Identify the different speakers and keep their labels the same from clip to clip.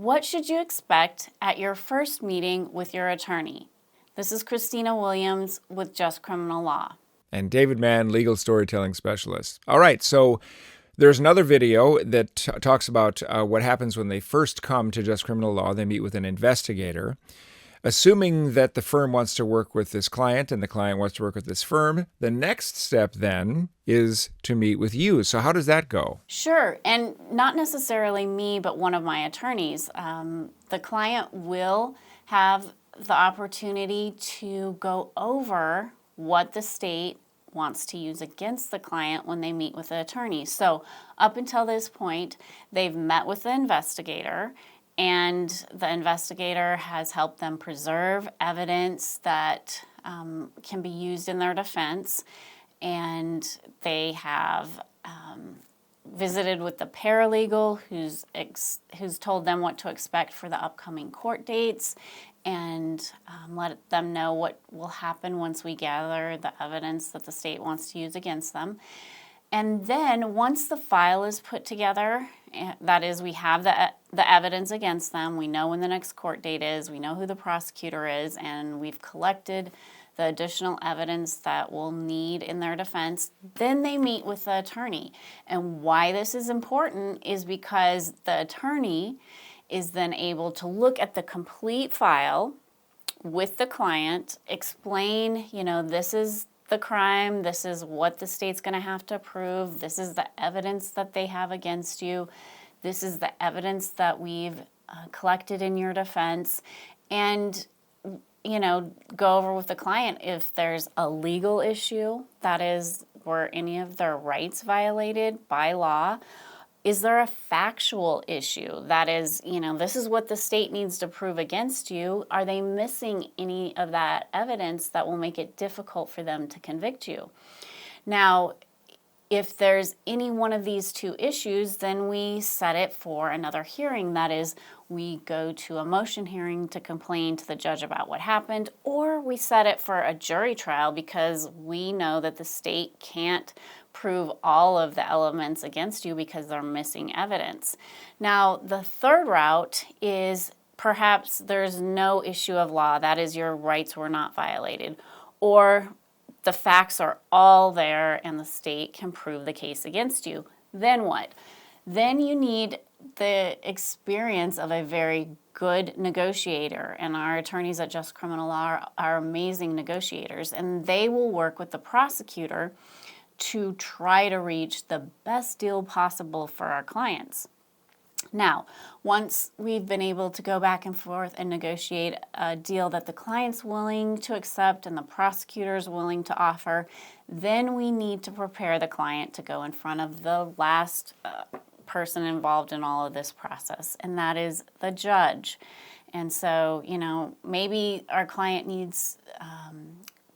Speaker 1: What should you expect at your first meeting with your attorney? This is Christina Williams with Just Criminal Law.
Speaker 2: And David Mann, legal storytelling specialist. All right, so there's another video that talks about what happens when they first come to Just Criminal Law. They meet with an investigator. Assuming that the firm wants to work with this client and the client wants to work with this firm, the next step then is to meet with you. So how does that go?
Speaker 1: Sure, and not necessarily me, but one of my attorneys. The client will have the opportunity to go over what the state wants to use against the client when they meet with the attorney. So up until this point, they've met with the investigator, and the investigator has helped them preserve evidence that can be used in their defense. And they have visited with the paralegal who's told them what to expect for the upcoming court dates, and let them know what will happen once we gather the evidence that the state wants to use against them. And then once the file is put together, that is, we have the evidence against them, we know when the next court date is, we know who the prosecutor is, and we've collected the additional evidence that we'll need in their defense, then they meet with the attorney. And why this is important is because the attorney is then able to look at the complete file with the client, explain, this is the crime, this is what the state's going to have to prove, this is the evidence that they have against you, this is the evidence that we've collected in your defense, and go over with the client if there's a legal issue, that is, were any of their rights violated by law. Is there a factual issue? That is, this is what the state needs to prove against you. Are they missing any of that evidence that will make it difficult for them to convict you? Now, if there's any one of these two issues, then we set it for another hearing. That is, we go to a motion hearing to complain to the judge about what happened, or we set it for a jury trial because we know that the state can't prove all of the elements against you because they're missing evidence. Now, the third route is perhaps there's no issue of law, that is, your rights were not violated, or the facts are all there and the state can prove the case against you. Then what? Then you need the experience of a very good negotiator, and our attorneys at Just Criminal Law are amazing negotiators, and they will work with the prosecutor to try to reach the best deal possible for our clients. Now, once we've been able to go back and forth and negotiate a deal that the client's willing to accept and the prosecutor's willing to offer, then we need to prepare the client to go in front of the last person involved in all of this process, and that is the judge. And so, maybe our client needs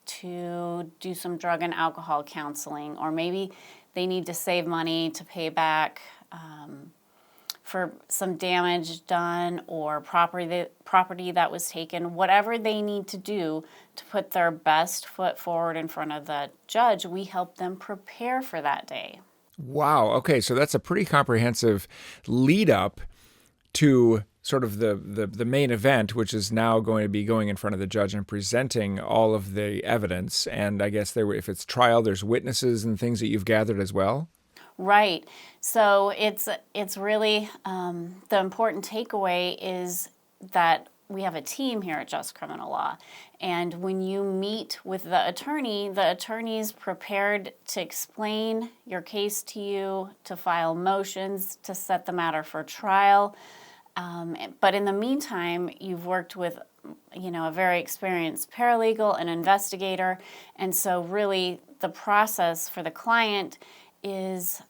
Speaker 1: to do some drug and alcohol counseling, or maybe they need to save money to pay back for some damage done or property that was taken. Whatever they need to do to put their best foot forward in front of the judge, we help them prepare for that day.
Speaker 2: Wow. Okay, so that's a pretty comprehensive lead up to sort of the main event, which is now going to be going in front of the judge and presenting all of the evidence. And I guess if it's trial, there's witnesses and things that you've gathered as well.
Speaker 1: Right. So it's really the important takeaway is that we have a team here at Just Criminal Law. And when you meet with the attorney's prepared to explain your case to you, to file motions, to set the matter for trial. But in the meantime, you've worked with, a very experienced paralegal, an investigator. And so really the process for the client is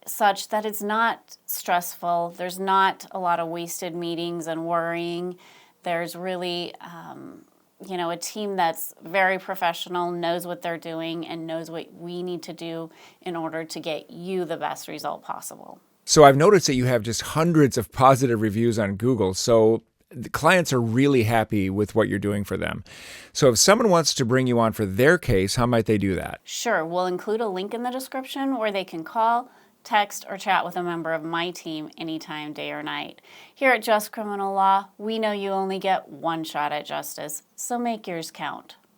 Speaker 1: such that it's not stressful. There's not a lot of wasted meetings and worrying. There's really, a team that's very professional, knows what they're doing, and knows what we need to do in order to get you the best result possible.
Speaker 2: So I've noticed that you have just hundreds of positive reviews on Google. So the clients are really happy with what you're doing for them. So if someone wants to bring you on for their case, how might they do that?
Speaker 1: Sure. We'll include a link in the description where they can call, text, or chat with a member of my team anytime, day or night. Here at Just Criminal Law, we know you only get one shot at justice, so make yours count.